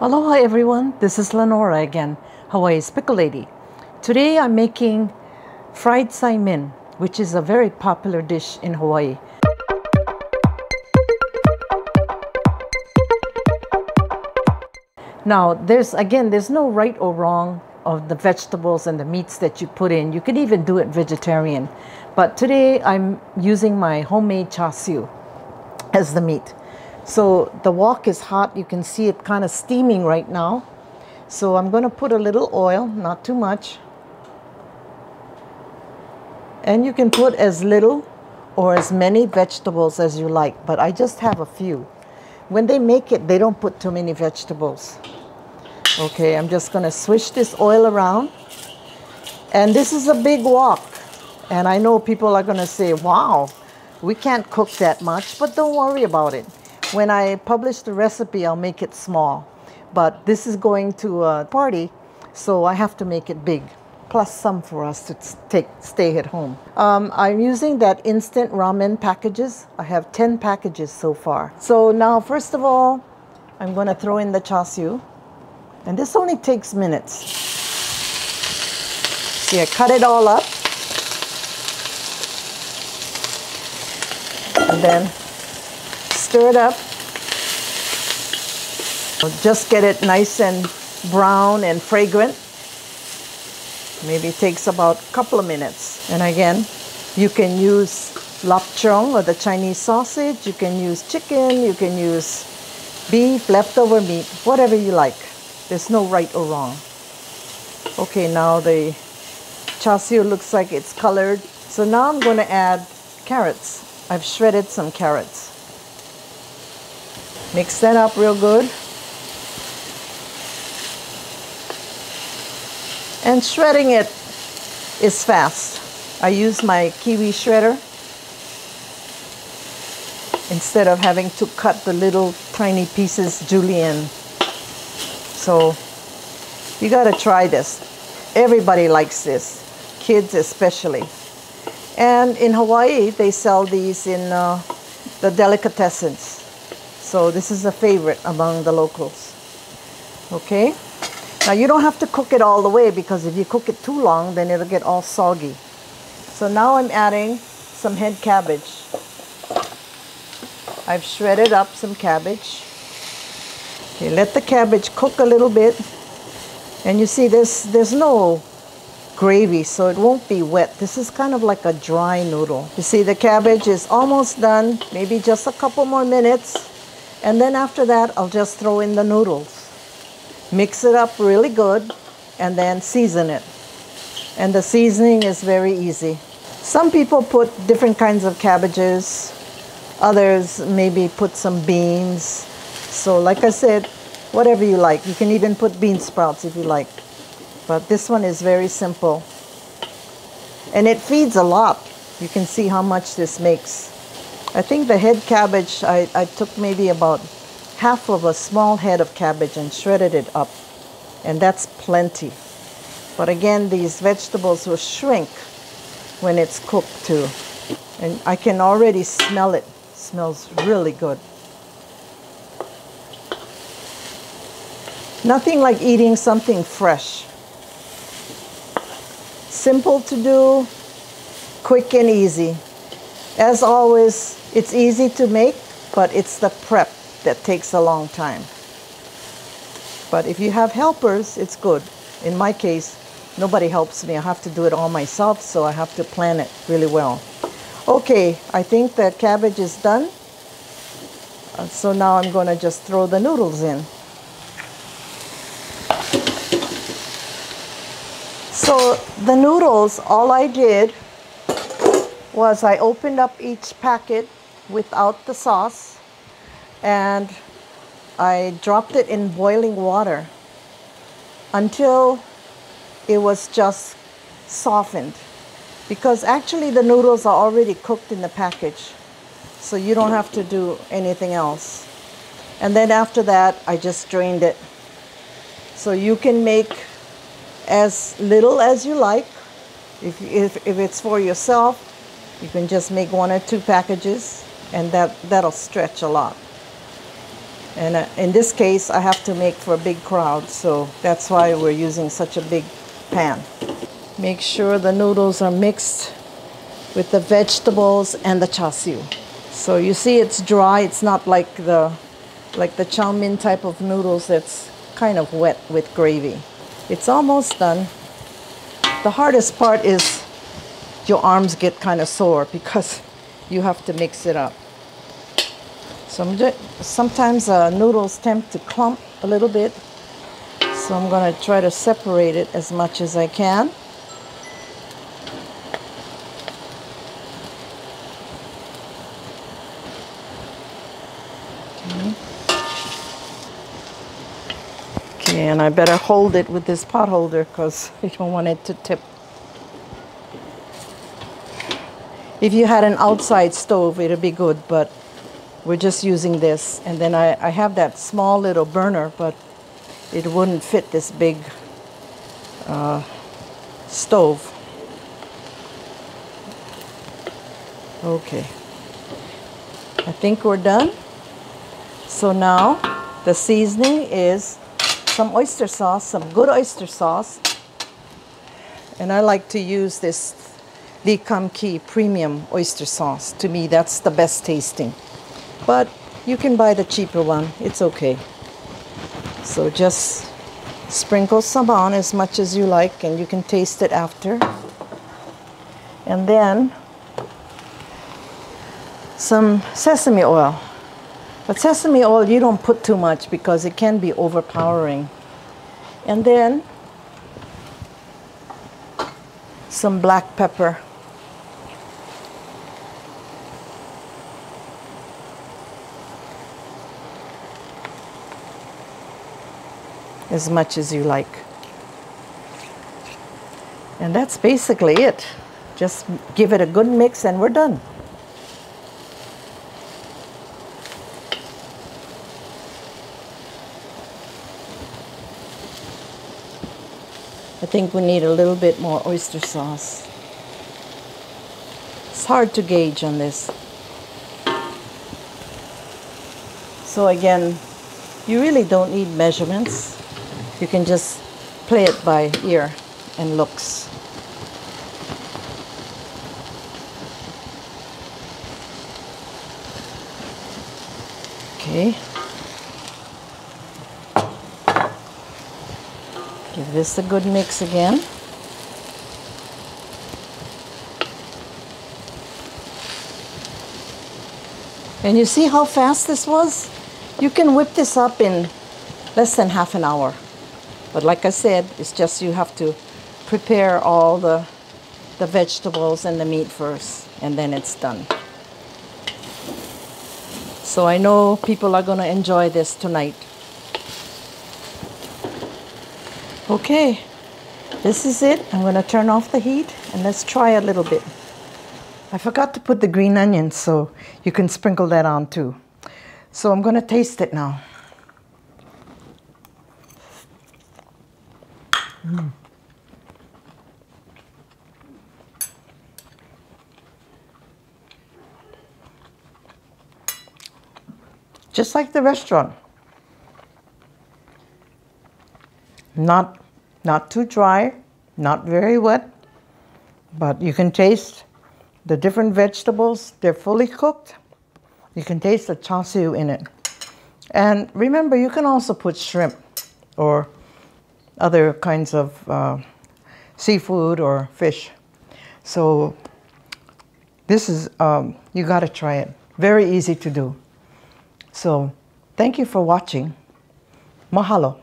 Aloha everyone, this is Lenora again, Hawaii's Pickle Lady. Today I'm making fried Saimin, which is a very popular dish in Hawaii. Now there's no right or wrong of the vegetables and the meats that you put in. You could even do it vegetarian. But today I'm using my homemade char siu as the meat. So the wok is hot. You can see it kind of steaming right now. So I'm going to put a little oil, not too much. And you can put as little or as many vegetables as you like, but I just have a few. When they make it, they don't put too many vegetables. Okay, I'm just going to swish this oil around. And this is a big wok. And I know people are going to say, wow, we can't cook that much, but don't worry about it. When I publish the recipe, I'll make it small. But this is going to a party, so I have to make it big. Plus some for us to stay at home. I'm using that instant ramen packages. I have 10 packages so far. So now, first of all, I'm going to throw in the char siu. And this only takes minutes. See, I cut it all up. And then stir it up. Just get it nice and brown and fragrant. Maybe it takes about a couple of minutes. And again, you can use cheong or the Chinese sausage. You can use chicken. You can use beef, leftover meat, whatever you like. There's no right or wrong. Okay, now the char siu looks like it's colored. So now I'm going to add carrots. I've shredded some carrots. Mix that up real good. And shredding it is fast. I use my kiwi shredder instead of having to cut the little tiny pieces julienne. So you got to try this. Everybody likes this, kids especially. And in Hawaii, they sell these in the delicatessens. So this is a favorite among the locals. Okay. Now you don't have to cook it all the way, because if you cook it too long, then it'll get all soggy. So now I'm adding some head cabbage. I've shredded up some cabbage. Okay, let the cabbage cook a little bit. And you see there's no gravy, so it won't be wet. This is kind of like a dry noodle. You see the cabbage is almost done, maybe just a couple more minutes. And then after that, I'll just throw in the noodles. Mix it up really good and then season it. And the seasoning is very easy. Some people put different kinds of cabbages. Others maybe put some beans. So like I said, whatever you like. You can even put bean sprouts if you like. But this one is very simple. And it feeds a lot. You can see how much this makes. I think the head cabbage, I took maybe about half of a small head of cabbage and shredded it up. And that's plenty. But again, these vegetables will shrink when it's cooked too. And I can already smell it. It smells really good. Nothing like eating something fresh. Simple to do, quick and easy. As always, it's easy to make, but it's the prep that takes a long time. But if you have helpers, it's good. In my case, nobody helps me. I have to do it all myself, so I have to plan it really well. Okay, I think the cabbage is done. So now I'm going to just throw the noodles in. So the noodles, all I did was I opened up each packet without the sauce, and I dropped it in boiling water until it was just softened, because actually the noodles are already cooked in the package, so you don't have to do anything else. And then after that, I just drained it. So you can make as little as you like. If it's for yourself, you can just make 1 or 2 packages, and that'll stretch a lot. And in this case, I have to make for a big crowd, so that's why we're using such a big pan. Make sure the noodles are mixed with the vegetables and the char siu. So you see it's dry. It's not like the Saimin type of noodles that's kind of wet with gravy. It's almost done. The hardest part is your arms get kind of sore because you have to mix it up. So sometimes noodles tend to clump a little bit. So I'm going to try to separate it as much as I can. Okay, and I better hold it with this pot holder because I don't want it to tip. If you had an outside stove, it'd be good, but we're just using this. And then I have that small little burner, but it wouldn't fit this big stove. Okay, I think we're done. So now the seasoning is some oyster sauce, some good oyster sauce. And I like to use this Lee Kum Kee premium oyster sauce. To me, that's the best tasting. But you can buy the cheaper one. It's okay. So just sprinkle some on as much as you like, and you can taste it after. And then some sesame oil. But sesame oil, you don't put too much because it can be overpowering. And then some black pepper. As much as you like. And that's basically it. Just give it a good mix and we're done. I think we need a little bit more oyster sauce. It's hard to gauge on this. So again, you really don't need measurements. You can just play it by ear and looks. Okay. Give this a good mix again. And you see how fast this was? You can whip this up in less than half an hour. But like I said, it's just you have to prepare all the vegetables and the meat first, and then it's done. So I know people are going to enjoy this tonight. Okay, this is it. I'm going to turn off the heat and let's try a little bit. I forgot to put the green onions, so you can sprinkle that on too. So I'm going to taste it now. Just like the restaurant. Not too dry, not very wet, but you can taste the different vegetables. They're fully cooked. You can taste the char siu in it. And remember, you can also put shrimp or other kinds of seafood or fish. So this is, you got to try it. Very easy to do. So thank you for watching. Mahalo.